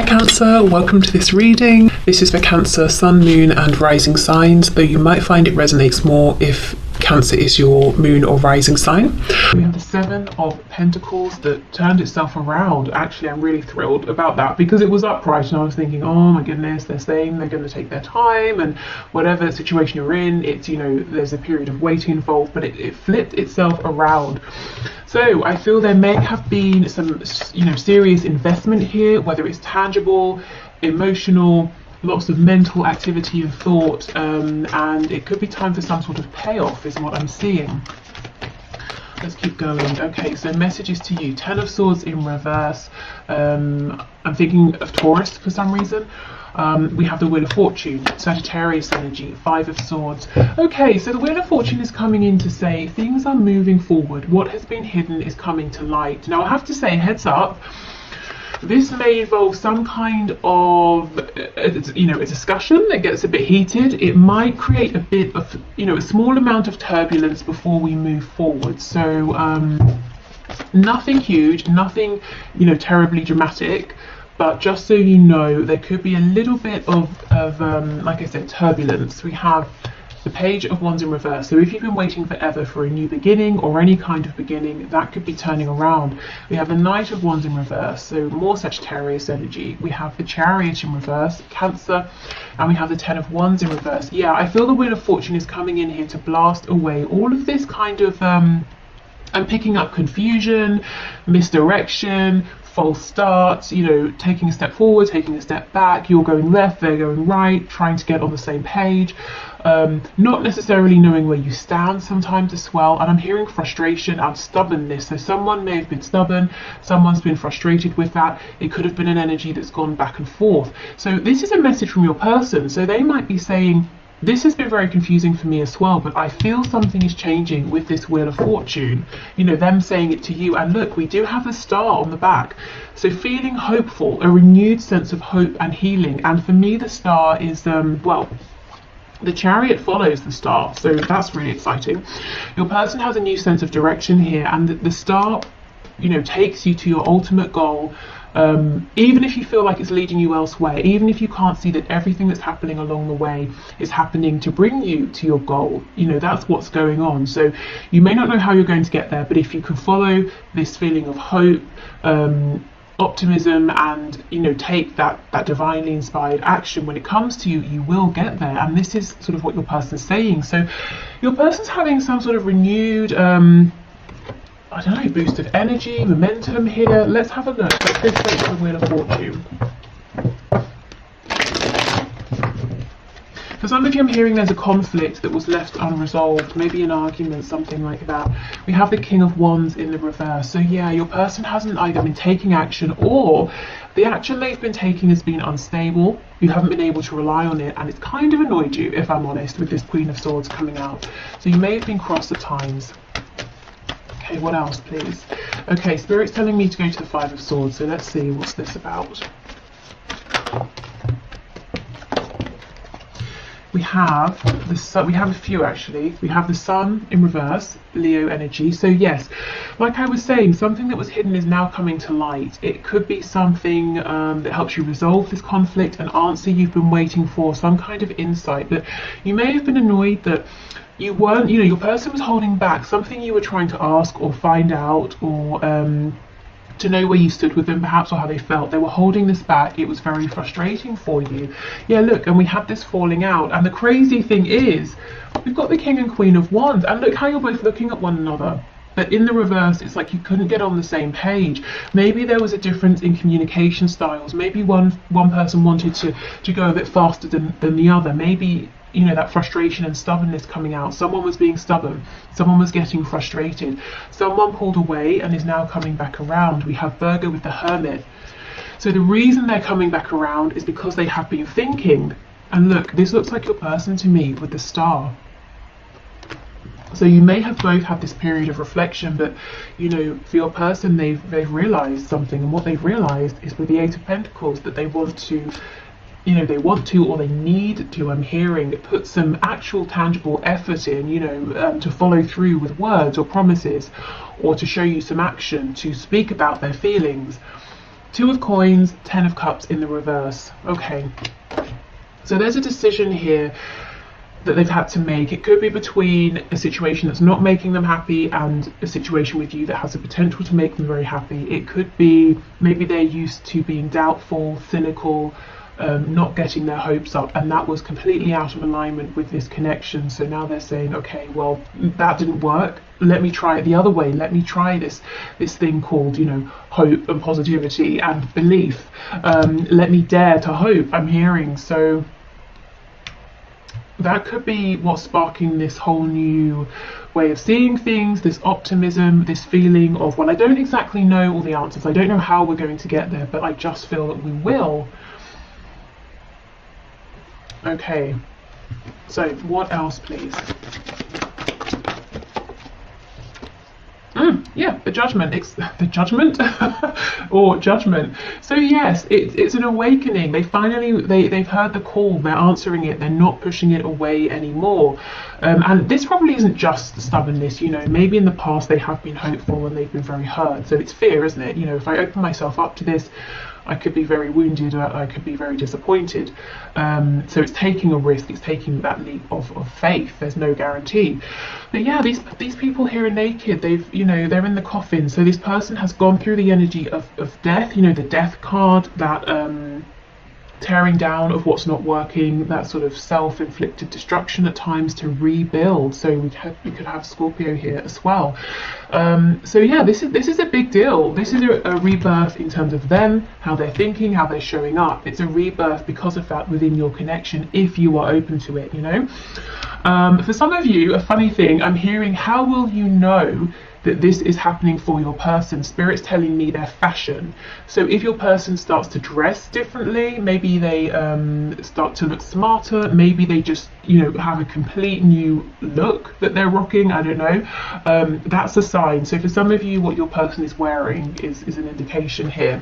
Cancer, welcome to this reading. This is for Cancer, Sun, Moon and Rising signs, though you might find it resonates more if Cancer is your moon or rising sign. We have the Seven of Pentacles that turned itself around. Actually, I'm really thrilled about that because it was upright and I was thinking, oh my goodness, they're saying they're going to take their time and whatever situation you're in, it's, you know, there's a period of waiting involved, but it flipped itself around. So I feel there may have been some, you know, serious investment here, whether it's tangible, emotional, lots of mental activity and thought, and it could be time for some sort of payoff is what I'm seeing. Let's keep going. Okay, so messages to you. 10 of Swords in reverse. I'm thinking of Taurus for some reason. We have the Wheel of Fortune, Sagittarius energy, 5 of Swords. Okay, so the Wheel of Fortune is coming in to say things are moving forward. What has been hidden is coming to light. Now I have to say, heads up, this may involve some kind of, you know, a discussion that gets a bit heated. It might create a bit of, you know, a small amount of turbulence before we move forward. So nothing huge, nothing, you know, terribly dramatic. But just so you know, there could be a little bit of like I said, turbulence. We have the Page of Wands in reverse. So if you've been waiting forever for a new beginning or any kind of beginning, that could be turning around. We have the Knight of Wands in reverse, so more Sagittarius energy. We have the Chariot in reverse, Cancer, and we have the 10 of Wands in reverse. Yeah, I feel the Wheel of Fortune is coming in here to blast away all of this kind of, I'm picking up confusion, misdirection, false starts, you know, taking a step forward, taking a step back, you're going left, they're going right, trying to get on the same page, not necessarily knowing where you stand sometimes as well. And I'm hearing frustration and stubbornness. So someone may have been stubborn, someone's been frustrated with that. It could have been an energy that's gone back and forth. So this is a message from your person. So they might be saying, this has been very confusing for me as well, but I feel something is changing with this Wheel of Fortune. You know, them saying it to you. And look, we do have a star on the back. So feeling hopeful, a renewed sense of hope and healing. And for me, the star is, well, the Chariot follows the star. So that's really exciting. Your person has a new sense of direction here. And the star, you know, takes you to your ultimate goal. Even if you feel like it's leading you elsewhere, even if you can't see that everything that's happening along the way is happening to bring you to your goal, you know, that's what's going on. So you may not know how you're going to get there, but if you can follow this feeling of hope, optimism, and, you know, take that divinely inspired action when it comes to you, you will get there. And this is sort of what your person's saying. So your person's having some sort of renewed, I don't know, boost of energy, momentum here. Let's have a look. Let's go straight to the Wheel of Fortune. For some of you, I'm hearing there's a conflict that was left unresolved, maybe an argument, something like that. We have the King of Wands in the reverse. So yeah, your person hasn't either been taking action, or the action they've been taking has been unstable. You haven't been able to rely on it, and it's kind of annoyed you, if I'm honest, with this Queen of Swords coming out. So you may have been cross at times. Okay, what else, please? Okay, Spirit's telling me to go to the 5 of Swords, so let's see what's this about. We have the Sun. We have a few actually. We have the Sun in reverse, Leo energy. So yes, like I was saying, something that was hidden is now coming to light. It could be something that helps you resolve this conflict, an answer you've been waiting for, some kind of insight. But you may have been annoyed that you weren't, you know, your person was holding back something you were trying to ask or find out, or to know where you stood with them perhaps, or how they felt. They were holding this back. It was very frustrating for you. Yeah, look, and we have this falling out. And the crazy thing is, we've got the King and Queen of Wands, and look how you're both looking at one another. But in the reverse, it's like you couldn't get on the same page. Maybe there was a difference in communication styles. Maybe one person wanted to go a bit faster than the other. Maybe, you know, that frustration and stubbornness coming out. Someone was being stubborn. Someone was getting frustrated. Someone pulled away and is now coming back around. We have Virgo with the Hermit. So the reason they're coming back around is because they have been thinking. And look, this looks like your person to me with the Star. So you may have both had this period of reflection, but, you know, for your person, they've realized something, and what they've realized is with the 8 of Pentacles that they want to, you know, they want to, or they need to, I'm hearing, put some actual tangible effort in, you know, to follow through with words or promises, or to show you some action, to speak about their feelings. Two of Coins, Ten of Cups in the reverse. Okay, so there's a decision here that they've had to make. It could be between a situation that's not making them happy and a situation with you that has the potential to make them very happy. It could be maybe they're used to being doubtful, cynical, not getting their hopes up, and that was completely out of alignment with this connection. So now they're saying, okay, well, that didn't work, let me try it the other way. Let me try this thing called, you know, hope and positivity and belief. Let me dare to hope, I'm hearing. So that could be what's sparking this whole new way of seeing things, this optimism, this feeling of, well, I don't exactly know all the answers, I don't know how we're going to get there, but I just feel that we will. Okay, so what else, please? Yeah, the Judgment. It's the Judgment or Judgment. So yes, it's an awakening. They've heard the call. They're answering it. They're not pushing it away anymore. And this probably isn't just stubbornness. You know, maybe in the past they have been hopeful and they've been very hurt. So it's fear, isn't it? You know, if I open myself up to this, I could be very wounded, or I could be very disappointed. So it's taking a risk, it's taking that leap of faith. There's no guarantee. But yeah, these people here are naked. They're in the coffin. So this person has gone through the energy of death, you know, the death card, that tearing down of what's not working, that sort of self-inflicted destruction at times to rebuild. So we could have Scorpio here as well. So yeah, this is a big deal. This is a rebirth in terms of them, how they're thinking, how they're showing up. It's a rebirth because of that within your connection, if you are open to it, you know. For some of you, a funny thing, I'm hearing, how will you know that this is happening for your person? Spirit's telling me their fashion. So if your person starts to dress differently, maybe they start to look smarter, maybe they just, you know, have a complete new look that they're rocking, I don't know, that's a sign. So for some of you, what your person is wearing is an indication here.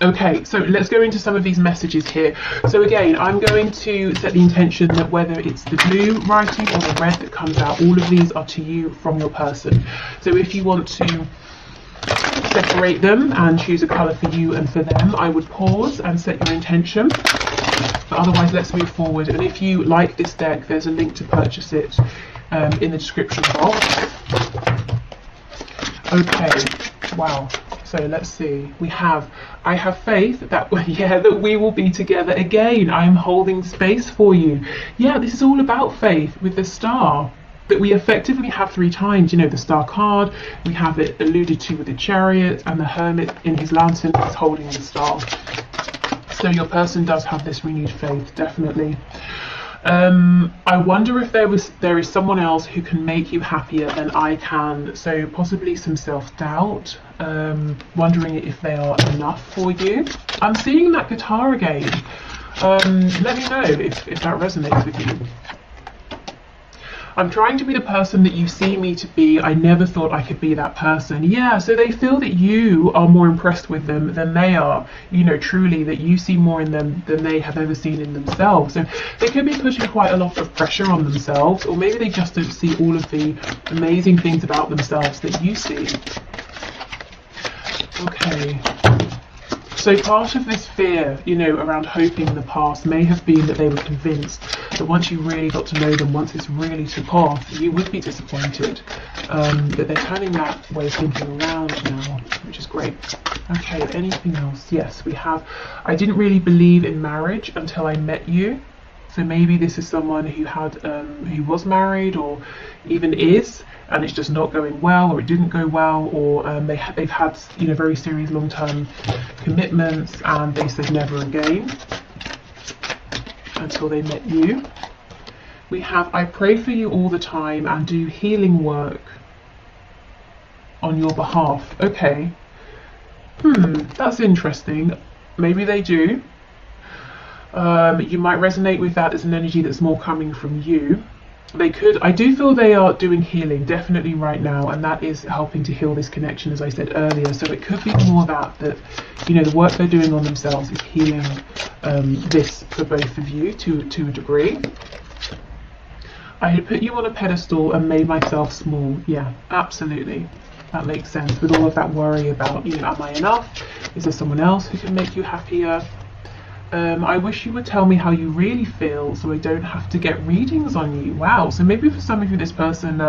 Okay, so let's go into some of these messages here. So again, I'm going to set the intention that whether it's the blue writing or the red that comes out, all of these are to you from your person. So if you want to separate them and choose a colour for you and for them, I would pause and set your intention. But otherwise, let's move forward. And if you like this deck, there's a link to purchase it in the description box. Okay, wow. So let's see, I have faith that, that we will be together again. I'm holding space for you. Yeah, this is all about faith with the star that we effectively have 3 times. You know, the star card, we have it alluded to with the Chariot, and the Hermit in his lantern is holding the star. So your person does have this renewed faith, definitely. I wonder if there is someone else who can make you happier than I can. So possibly some self-doubt, wondering if they are enough for you. I'm seeing that guitar again. Let me know if that resonates with you. I'm trying to be the person that you see me to be. I never thought I could be that person. Yeah, so they feel that you are more impressed with them than they are. You know, truly, that you see more in them than they have ever seen in themselves. So they could be putting quite a lot of pressure on themselves, or maybe they just don't see all of the amazing things about themselves that you see. Okay. So part of this fear, you know, around hoping in the past may have been that they were convinced that once you really got to know them, once this really took off, you would be disappointed. But they're turning that way of thinking around now, which is great. Okay, anything else? Yes, we have, I didn't really believe in marriage until I met you. So maybe this is someone who who was married or even is, and it's just not going well, or it didn't go well, or they've had, you know, very serious long-term commitments, and they said never again until they met you. We have, I pray for you all the time and do healing work on your behalf. Okay. That's interesting. Maybe they do. You might resonate with that as an energy that's more coming from you. They could, I do feel they are doing healing definitely right now, and that is helping to heal this connection, as I said earlier. So it could be more that you know, the work they're doing on themselves is healing this for both of you to a degree. I had put you on a pedestal and made myself small. Yeah, absolutely. That makes sense, with all of that worry about, you know, am I enough? Is there someone else who can make you happier? I wish you would tell me how you really feel so I don't have to get readings on you. Wow, so maybe for some of you this person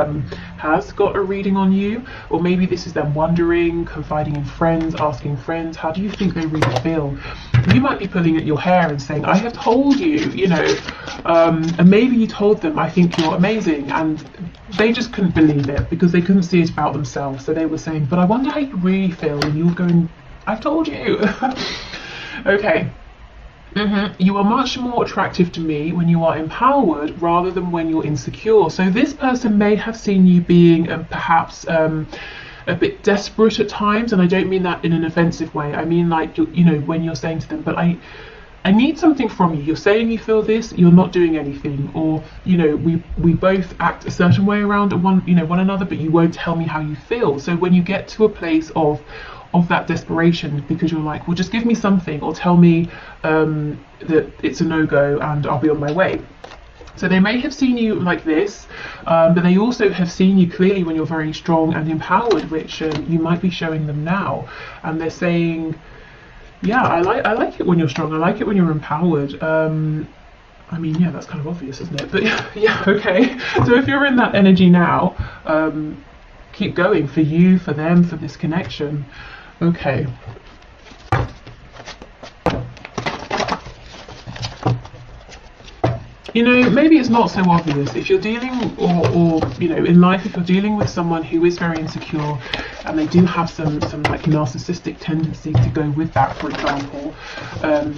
has got a reading on you, or maybe this is them wondering, confiding in friends, asking friends, how do you think they really feel? You might be pulling at your hair and saying, I have told you, you know, and maybe you told them, I think you're amazing, and they just couldn't believe it because they couldn't see it about themselves. So they were saying, but I wonder how you really feel, and you're going, I've told you. Okay. You are much more attractive to me when you are empowered rather than when you're insecure. So this person may have seen you being perhaps a bit desperate at times, and I don't mean that in an offensive way. I mean like, you know, when you're saying to them, but I need something from you. You're saying you feel this, you're not doing anything, or you know, we both act a certain way around one another, but you won't tell me how you feel. So when you get to a place of that desperation, because you're like, well, just give me something, or tell me that it's a no-go and I'll be on my way. So they may have seen you like this, but they also have seen you clearly when you're very strong and empowered, which you might be showing them now. And they're saying, yeah, I like it when you're strong, I like it when you're empowered. I mean, yeah, that's kind of obvious, isn't it? But yeah, okay. So if you're in that energy now, keep going, for you, for them, for this connection. Okay. You know, maybe it's not so obvious. If you're dealing, or you know, in life, if you're dealing with someone who is very insecure, and they do have some like narcissistic tendencies to go with that, for example,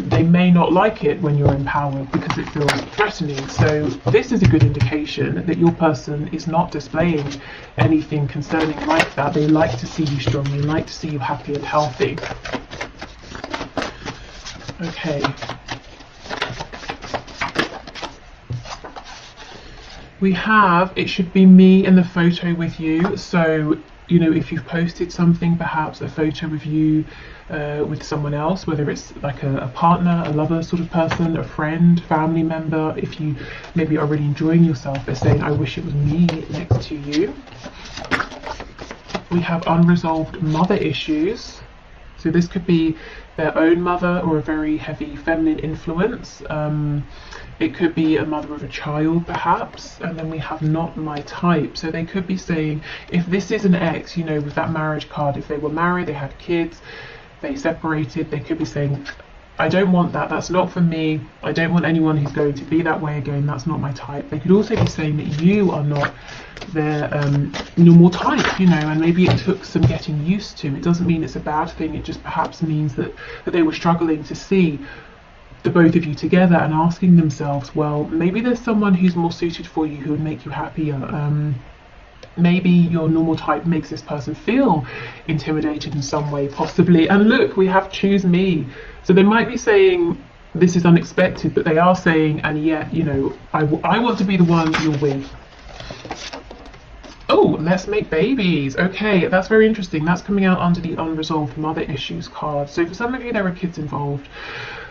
they may not like it when you're empowered because it feels threatening. So this is a good indication that your person is not displaying anything concerning like that. They like to see you strong. They like to see you happy and healthy. Okay. We have, it should be me in the photo with you. So, you know, if you've posted something, perhaps a photo of you with someone else, whether it's like a partner, a lover sort of person, a friend, family member, if you maybe are really enjoying yourself, they're saying, I wish it was me next to you. We have unresolved mother issues. So this could be their own mother or a very heavy feminine influence. It could be a mother of a child, perhaps. And then we have not my type. So they could be saying, if this is an ex, you know, with that marriage card, if they were married, they had kids, they separated, they could be saying, I don't want that, that's not for me, I don't want anyone who's going to be that way again, that's not my type. They could also be saying that you are not their normal type, you know, and maybe it took some getting used to. It doesn't mean it's a bad thing, it just perhaps means that they were struggling to see the both of you together and asking themselves, well, maybe there's someone who's more suited for you who would make you happier. Maybe your normal type makes this person feel intimidated in some way, possibly. And look, we have choose me. So they might be saying, this is unexpected, but they are saying, and yet, you know, I want to be the one you're with. Oh, let's make babies. Okay, that's very interesting. That's coming out under the unresolved mother issues card. So for some of you, there are kids involved.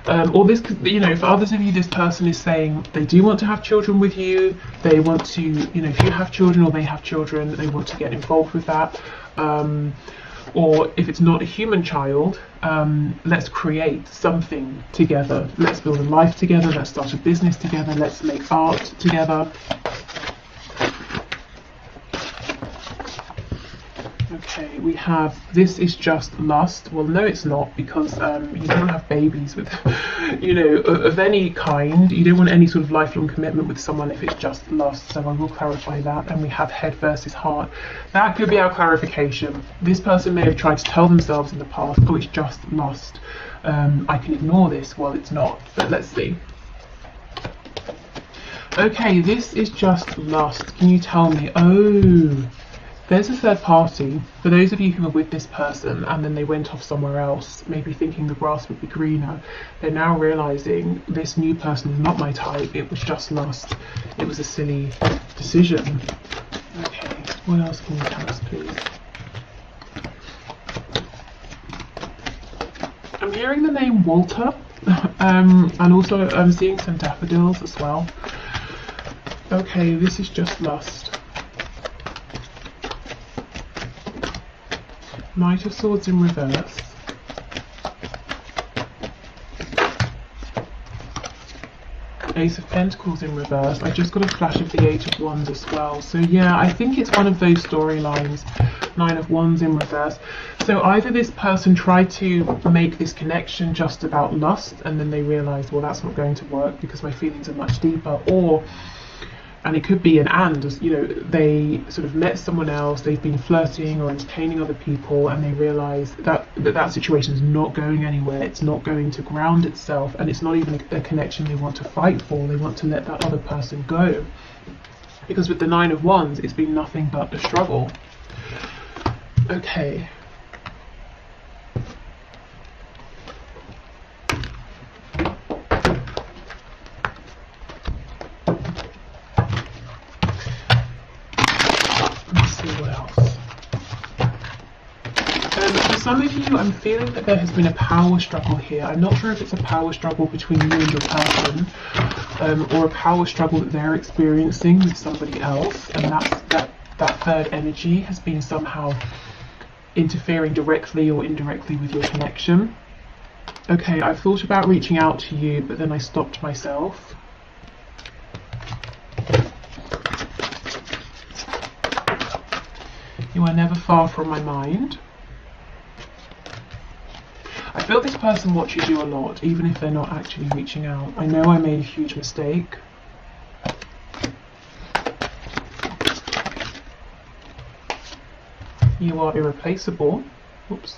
Or this, you know, for others of you, this person is saying they do want to have children with you. They want to, you know, if you have children or they have children, they want to get involved with that. Or if it's not a human child, let's create something together. Let's build a life together. Let's start a business together. Let's make art together. Okay, we have, this is just lust. Well, no, it's not, because you don't have babies with, you know, of any kind. You don't want any sort of lifelong commitment with someone if it's just lust. So I will clarify that. And we have head versus heart. That could be our clarification. This person may have tried to tell themselves in the past, oh, it's just lust. I can ignore this. Well, it's not, but let's see. Okay, this is just lust. Can you tell me? Oh, there's a third party. For those of you who are with this person and then they went off somewhere else, maybe thinking the grass would be greener, they're now realizing this new person is not my type. It was just lust. It was a silly decision. Okay, what else can you tell us, please? I'm hearing the name Walter, and also I'm seeing some daffodils as well. Okay, this is just lust. Knight of Swords in reverse. Ace of Pentacles in reverse. I just got a flash of the Eight of Wands as well. So yeah, I think it's one of those storylines. Nine of Wands in reverse. So either this person tried to make this connection just about lust, and then they realized, well, that's not going to work because my feelings are much deeper, or, and it could be an and, you know, they sort of met someone else, they've been flirting or entertaining other people, and they realize that that situation is not going anywhere, it's not going to ground itself, and it's not even a connection they want to fight for. They want to let that other person go. Because with the Nine of Wands, it's been nothing but a struggle. Okay. For some of you, I'm feeling that there has been a power struggle here. I'm not sure if it's a power struggle between you and your person, or a power struggle that they're experiencing with somebody else, and that third energy has been somehow interfering directly or indirectly with your connection. Okay, I've thought about reaching out to you, but then I stopped myself. You are never far from my mind. I feel this person watches you a lot, even if they're not actually reaching out. I know I made a huge mistake. You are irreplaceable. Oops.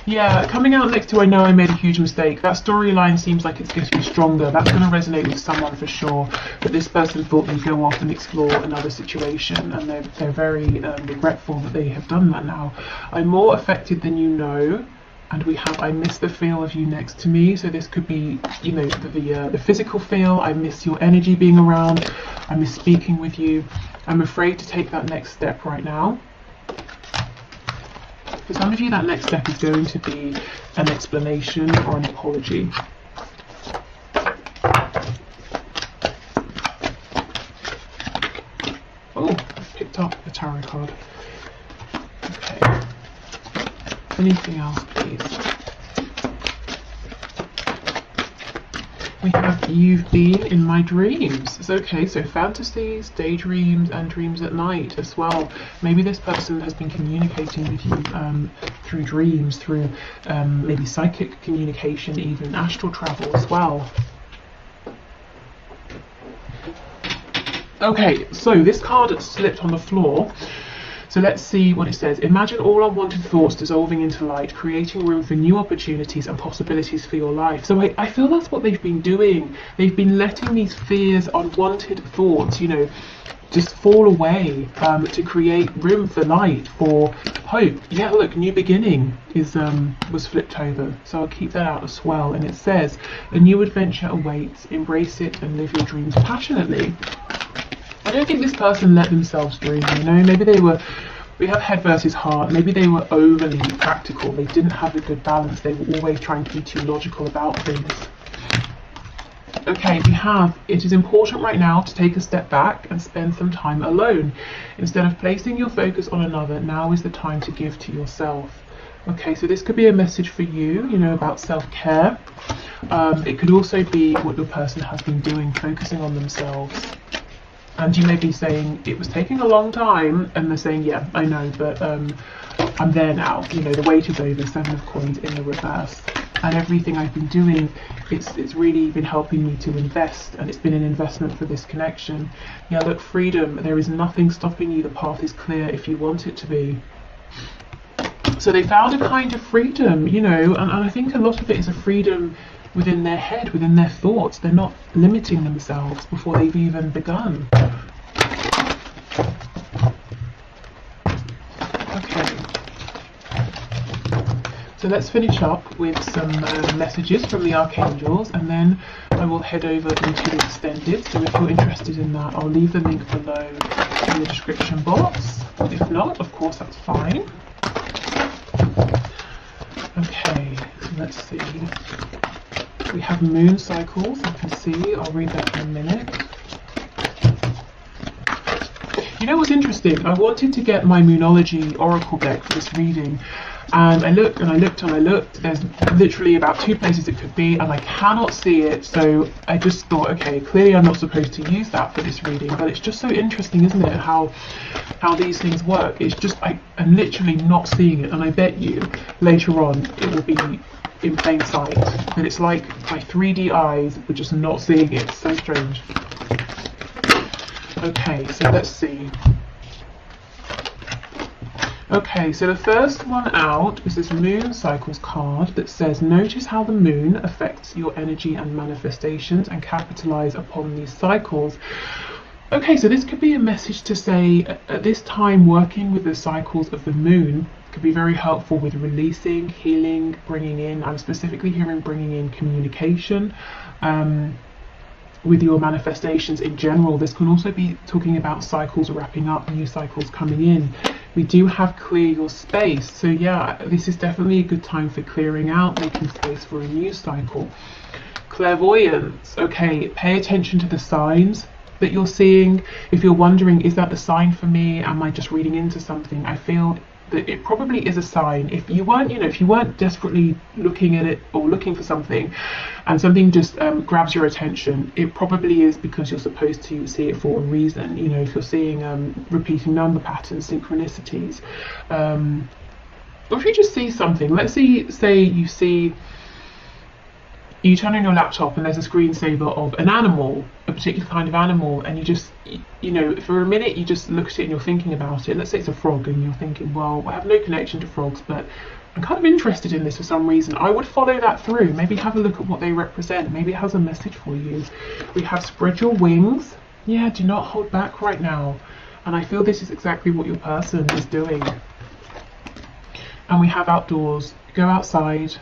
Yeah, coming out next to I know I made a huge mistake. That storyline seems like it's getting stronger. That's going to resonate with someone for sure. But this person thought they'd go off and explore another situation, and they're very regretful that they have done that now. I'm more affected than you know, and we have I miss the feel of you next to me. So this could be, you know, the physical feel. I miss your energy being around. I miss speaking with you. I'm afraid to take that next step right now. For some of you, that next step is going to be an explanation or an apology. Oh, I've picked up the tarot card. Okay. Anything else, please? We have you've been in my dreams. It's okay, so fantasies, daydreams, and dreams at night as well. Maybe this person has been communicating with you through dreams, through maybe psychic communication, even astral travel as well. Okay, so this card slipped on the floor. So let's see what it says. Imagine all unwanted thoughts dissolving into light, creating room for new opportunities and possibilities for your life. So I feel that's what they've been doing. They've been letting these fears, unwanted thoughts, you know, just fall away to create room for light, for hope. Yeah, look, new beginning was flipped over. So I'll keep that out as well. And it says, a new adventure awaits. Embrace it and live your dreams passionately. I don't think this person let themselves dream, you know, maybe we have head versus heart, maybe they were overly practical, they didn't have a good balance, they were always trying to be too logical about things. Okay, we have, it is important right now to take a step back and spend some time alone. Instead of placing your focus on another, now is the time to give to yourself. Okay, so this could be a message for you, you know, about self-care. It could also be what your person has been doing, focusing on themselves. And you may be saying, it was taking a long time, and they're saying, yeah, I know, but I'm there now. You know, the wait is over, Seven of Coins in the reverse. And everything I've been doing, it's really been helping me to invest, and it's been an investment for this connection. Yeah, look, freedom, there is nothing stopping you. The path is clear if you want it to be. So they found a kind of freedom, you know, and I think a lot of it is a freedom within their head, within their thoughts. They're not limiting themselves before they've even begun. Okay. So let's finish up with some messages from the archangels, and then I will head over into the extended. So if you're interested in that, I'll leave the link below in the description box. If not, of course, that's fine. Okay, so let's see. We have moon cycles, you can see. I'll read that in a minute. You know what's interesting? I wanted to get my Moonology Oracle deck for this reading, And I looked and I looked and I looked. There's literally about 2 places it could be, and I cannot see it. So I just thought, okay, clearly I'm not supposed to use that for this reading. But it's just so interesting, isn't it, how these things work? It's just I'm literally not seeing it, and I bet you later on it will be in plain sight. But it's like my 3D eyes were just not seeing it. It's so strange. Okay, so let's see. Okay, so the first one out is this moon cycles card that says, notice how the moon affects your energy and manifestations and capitalize upon these cycles. Okay, so this could be a message to say, at this time, working with the cycles of the moon could be very helpful with releasing, healing, bringing in. I'm specifically hearing bringing in communication. With your manifestations in general. This can also be talking about cycles wrapping up, new cycles coming in. We do have clear your space, so yeah, this is definitely a good time for clearing out, making space for a new cycle. Clairvoyance. Okay, pay attention to the signs that you're seeing. If you're wondering, is that the sign for me? Am I just reading into something? I feel that it probably is a sign. If you weren't, if you weren't desperately looking at it or looking for something, and something just grabs your attention, it probably is because you're supposed to see it for a reason. If you're seeing repeating number patterns, synchronicities, or if you just see something. Let's say you turn on your laptop and there's a screensaver of an animal, a particular kind of animal, and you just, for a minute you just look at it and you're thinking about it. Let's say it's a frog and you're thinking, well, I have no connection to frogs, but I'm kind of interested in this for some reason. I would follow that through. Maybe have a look at what they represent. Maybe it has a message for you. We have spread your wings. Yeah, do not hold back right now. And I feel this is exactly what your person is doing. And we have outdoors. Go outside.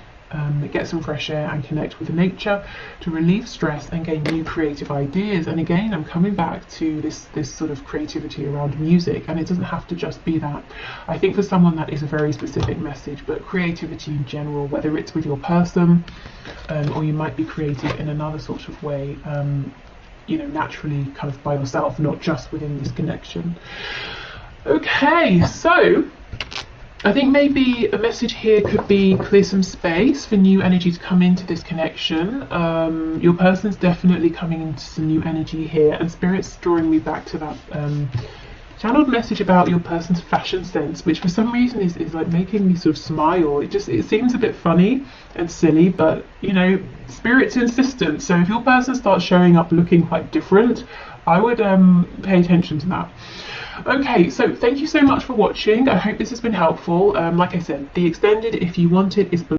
Get some fresh air and connect with nature to relieve stress and gain new creative ideas. And again, I'm coming back to this sort of creativity around music, and it doesn't have to just be that. I think for someone that is a very specific message, but creativity in general, whether it's with your person or you might be creative in another sort of way, naturally kind of by yourself, not just within this connection. Okay, so I think maybe a message here could be clear some space for new energy to come into this connection. Your person's definitely coming into some new energy here, and Spirit's drawing me back to that channeled message about your person's fashion sense, which for some reason is like making me sort of smile. It seems a bit funny and silly, but Spirit's insistent. So if your person starts showing up looking quite different, I would pay attention to that. Okay, so thank you so much for watching. I hope this has been helpful. Like I said, the extended, if you want it, is below.